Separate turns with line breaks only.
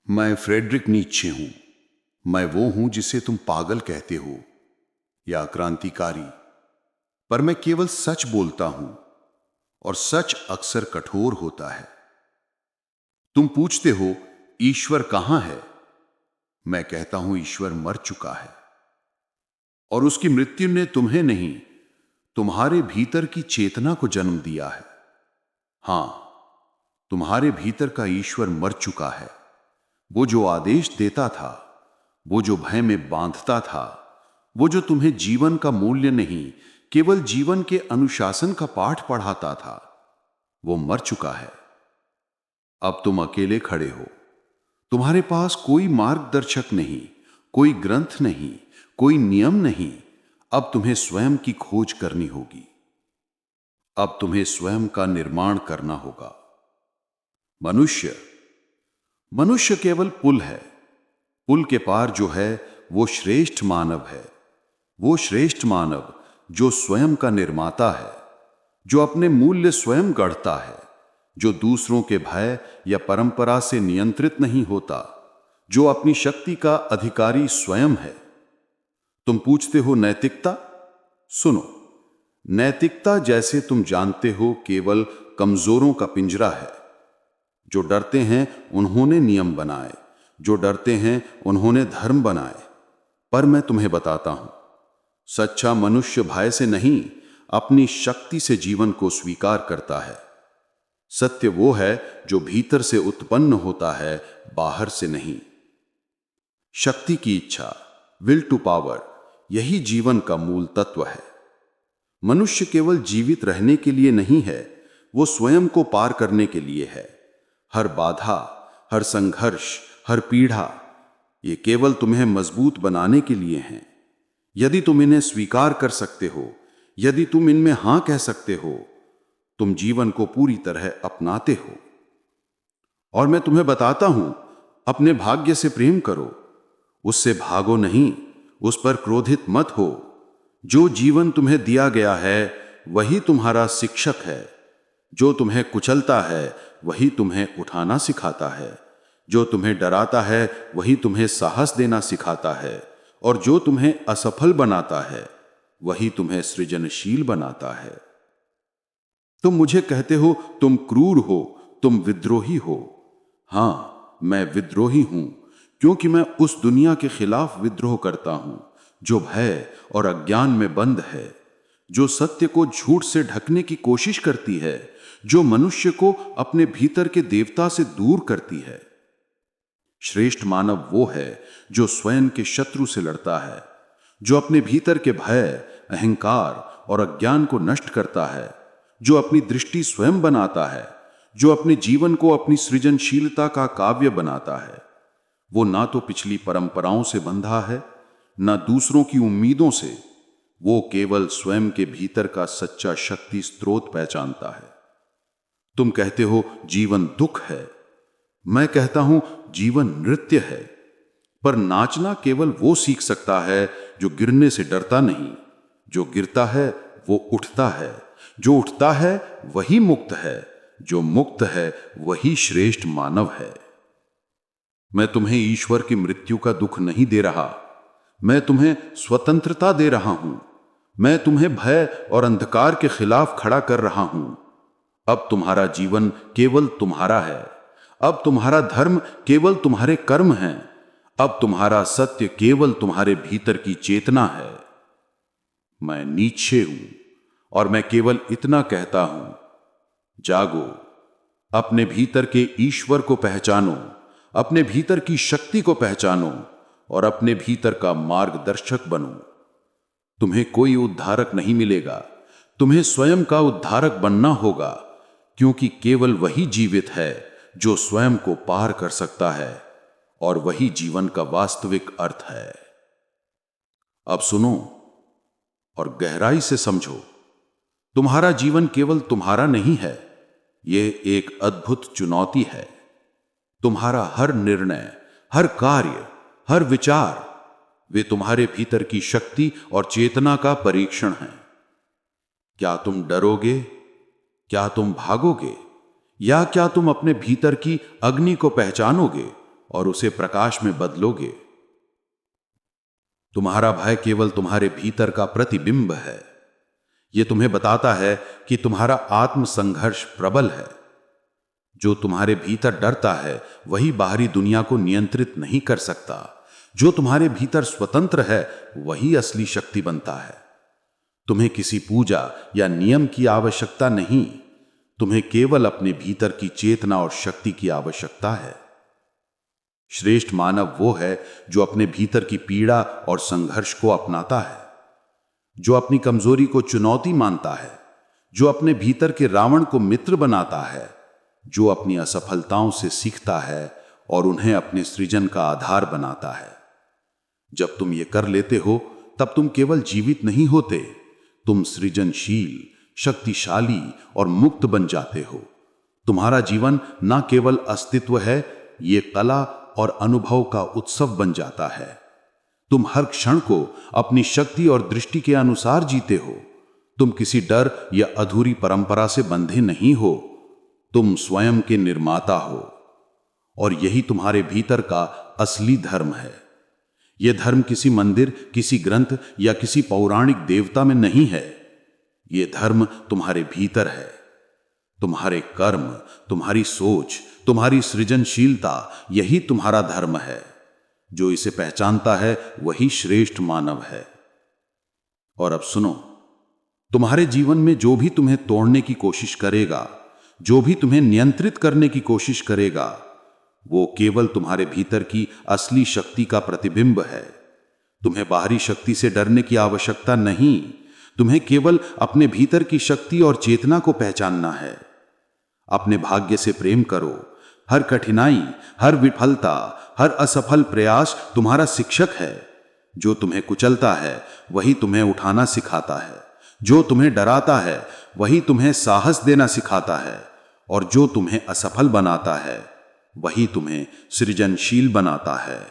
मैं Frederick Nietzsche हूं। मैं वो हूं जिसे तुम पागल कहते हो या क्रांतिकारी, पर मैं केवल सच बोलता हूं और सच अक्सर कठोर होता है। तुम पूछते हो ईश्वर कहां है? मैं कहता हूं ईश्वर मर चुका है और उसकी मृत्यु ने तुम्हें नहीं, तुम्हारे भीतर की चेतना को जन्म दिया है। हां, तुम्हारे भीतर का ईश्वर मर चुका है। वो जो आदेश देता था, वो जो भय में बांधता था, वो जो तुम्हें जीवन का मूल्य नहीं, केवल जीवन के अनुशासन का पाठ पढ़ाता था, वो मर चुका है। अब तुम अकेले खड़े हो। तुम्हारे पास कोई मार्गदर्शक नहीं, कोई ग्रंथ नहीं, कोई नियम नहीं। अब तुम्हें स्वयं की खोज करनी होगी। अब तुम्हें स्वयं का निर्माण करना होगा। मनुष्य मनुष्य केवल पुल है। पुल के पार जो है वो श्रेष्ठ मानव है। वो श्रेष्ठ मानव जो स्वयं का निर्माता है, जो अपने मूल्य स्वयं गढ़ता है, जो दूसरों के भय या परंपरा से नियंत्रित नहीं होता, जो अपनी शक्ति का अधिकारी स्वयं है। तुम पूछते हो नैतिकता? सुनो, नैतिकता जैसे तुम जानते हो केवल कमजोरों का पिंजरा है। जो डरते हैं उन्होंने नियम बनाए, जो डरते हैं उन्होंने धर्म बनाए। पर मैं तुम्हें बताता हूं, सच्चा मनुष्य भय से नहीं, अपनी शक्ति से जीवन को स्वीकार करता है। सत्य वो है जो भीतर से उत्पन्न होता है, बाहर से नहीं। शक्ति की इच्छा, विल टू पावर, यही जीवन का मूल तत्व है। मनुष्य केवल जीवित रहने के लिए नहीं है, वो स्वयं को पार करने के लिए है। हर बाधा, हर संघर्ष, हर पीड़ा, ये केवल तुम्हें मजबूत बनाने के लिए हैं। यदि तुम इन्हें स्वीकार कर सकते हो, यदि तुम इनमें हां कह सकते हो, तुम जीवन को पूरी तरह अपनाते हो। और मैं तुम्हें बताता हूं, अपने भाग्य से प्रेम करो, उससे भागो नहीं, उस पर क्रोधित मत हो। जो जीवन तुम्हें दिया गया है वही तुम्हारा शिक्षक है। जो तुम्हें कुचलता है वही तुम्हें उठाना सिखाता है। जो तुम्हें डराता है वही तुम्हें साहस देना सिखाता है। और जो तुम्हें असफल बनाता है वही तुम्हें सृजनशील बनाता है। तुम मुझे कहते हो तुम क्रूर हो, तुम विद्रोही हो। हां, मैं विद्रोही हूं, क्योंकि मैं उस दुनिया के खिलाफ विद्रोह करता हूं जो भय और अज्ञान में बंद है, जो सत्य को झूठ से ढकने की कोशिश करती है, जो मनुष्य को अपने भीतर के देवता से दूर करती है। श्रेष्ठ मानव वो है जो स्वयं के शत्रु से लड़ता है, जो अपने भीतर के भय, अहंकार और अज्ञान को नष्ट करता है, जो अपनी दृष्टि स्वयं बनाता है, जो अपने जीवन को अपनी सृजनशीलता का काव्य बनाता है। वो ना तो पिछली परंपराओं से बंधा है, ना दूसरों की उम्मीदों से। वो केवल स्वयं के भीतर का सच्चा शक्ति स्रोत पहचानता है। तुम कहते हो जीवन दुख है, मैं कहता हूं जीवन नृत्य है। पर नाचना केवल वो सीख सकता है जो गिरने से डरता नहीं। जो गिरता है वो उठता है, जो उठता है वही मुक्त है, जो मुक्त है वही श्रेष्ठ मानव है। मैं तुम्हें ईश्वर की मृत्यु का दुख नहीं दे रहा, मैं तुम्हें स्वतंत्रता दे रहा हूं। मैं तुम्हें भय और अंधकार के खिलाफ खड़ा कर रहा हूं। अब तुम्हारा जीवन केवल तुम्हारा है। अब तुम्हारा धर्म केवल तुम्हारे कर्म हैं। अब तुम्हारा सत्य केवल तुम्हारे भीतर की चेतना है। मैं नीत्शे हूं और मैं केवल इतना कहता हूं, जागो, अपने भीतर के ईश्वर को पहचानो, अपने भीतर की शक्ति को पहचानो और अपने भीतर का मार्गदर्शक बनो। तुम्हें कोई उद्धारक नहीं मिलेगा, तुम्हें स्वयं का उद्धारक बनना होगा, क्योंकि केवल वही जीवित है जो स्वयं को पार कर सकता है, और वही जीवन का वास्तविक अर्थ है। अब सुनो और गहराई से समझो, तुम्हारा जीवन केवल तुम्हारा नहीं है, यह एक अद्भुत चुनौती है। तुम्हारा हर निर्णय, हर कार्य, हर विचार, वे तुम्हारे भीतर की शक्ति और चेतना का परीक्षण है। क्या तुम डरोगे? क्या तुम भागोगे? या क्या तुम अपने भीतर की अग्नि को पहचानोगे
और उसे प्रकाश में बदलोगे। तुम्हारा भय केवल तुम्हारे भीतर का प्रतिबिंब है। यह तुम्हें बताता है कि तुम्हारा आत्म संघर्ष प्रबल है। जो तुम्हारे भीतर डरता है वही बाहरी दुनिया को नियंत्रित नहीं कर सकता। जो तुम्हारे भीतर स्वतंत्र है वही असली शक्ति बनता है। तुम्हें किसी पूजा या नियम की आवश्यकता नहीं, तुम्हें केवल अपने भीतर की चेतना और शक्ति की आवश्यकता है। श्रेष्ठ मानव वो है जो अपने भीतर की पीड़ा और संघर्ष को अपनाता है, जो अपनी कमजोरी को चुनौती मानता है, जो अपने भीतर के रावण को मित्र बनाता है, जो अपनी असफलताओं से सीखता है और उन्हें अपने सृजन का आधार बनाता है। जब तुम ये कर लेते हो तब तुम केवल जीवित नहीं होते, तुम सृजनशील, शक्तिशाली और मुक्त बन जाते हो। तुम्हारा जीवन न केवल अस्तित्व है, ये कला और अनुभव का उत्सव बन जाता है। तुम हर क्षण को अपनी शक्ति और दृष्टि के अनुसार जीते हो। तुम किसी डर या अधूरी परंपरा से बंधे नहीं हो, तुम स्वयं के निर्माता हो। और यही तुम्हारे भीतर का असली धर्म है। यह धर्म किसी मंदिर, किसी ग्रंथ या किसी पौराणिक देवता में नहीं है। यह धर्म तुम्हारे भीतर है। तुम्हारे कर्म, तुम्हारी सोच, तुम्हारी सृजनशीलता, यही तुम्हारा धर्म है। जो इसे पहचानता है वही श्रेष्ठ मानव है। और अब सुनो, तुम्हारे जीवन में जो भी तुम्हें तोड़ने की कोशिश करेगा, जो भी तुम्हें नियंत्रित करने की कोशिश करेगा, वो केवल तुम्हारे भीतर की असली शक्ति का प्रतिबिंब है। तुम्हें बाहरी शक्ति से डरने की आवश्यकता नहीं, तुम्हें केवल अपने भीतर की शक्ति और चेतना को पहचानना है। अपने भाग्य से प्रेम करो। हर कठिनाई, हर विफलता, हर असफल प्रयास तुम्हारा शिक्षक है। जो तुम्हें कुचलता है वही तुम्हें उठाना सिखाता है। जो तुम्हें डराता है वही तुम्हें साहस देना सिखाता है। और जो तुम्हें असफल बनाता है वही तुम्हें सृजनशील बनाता है।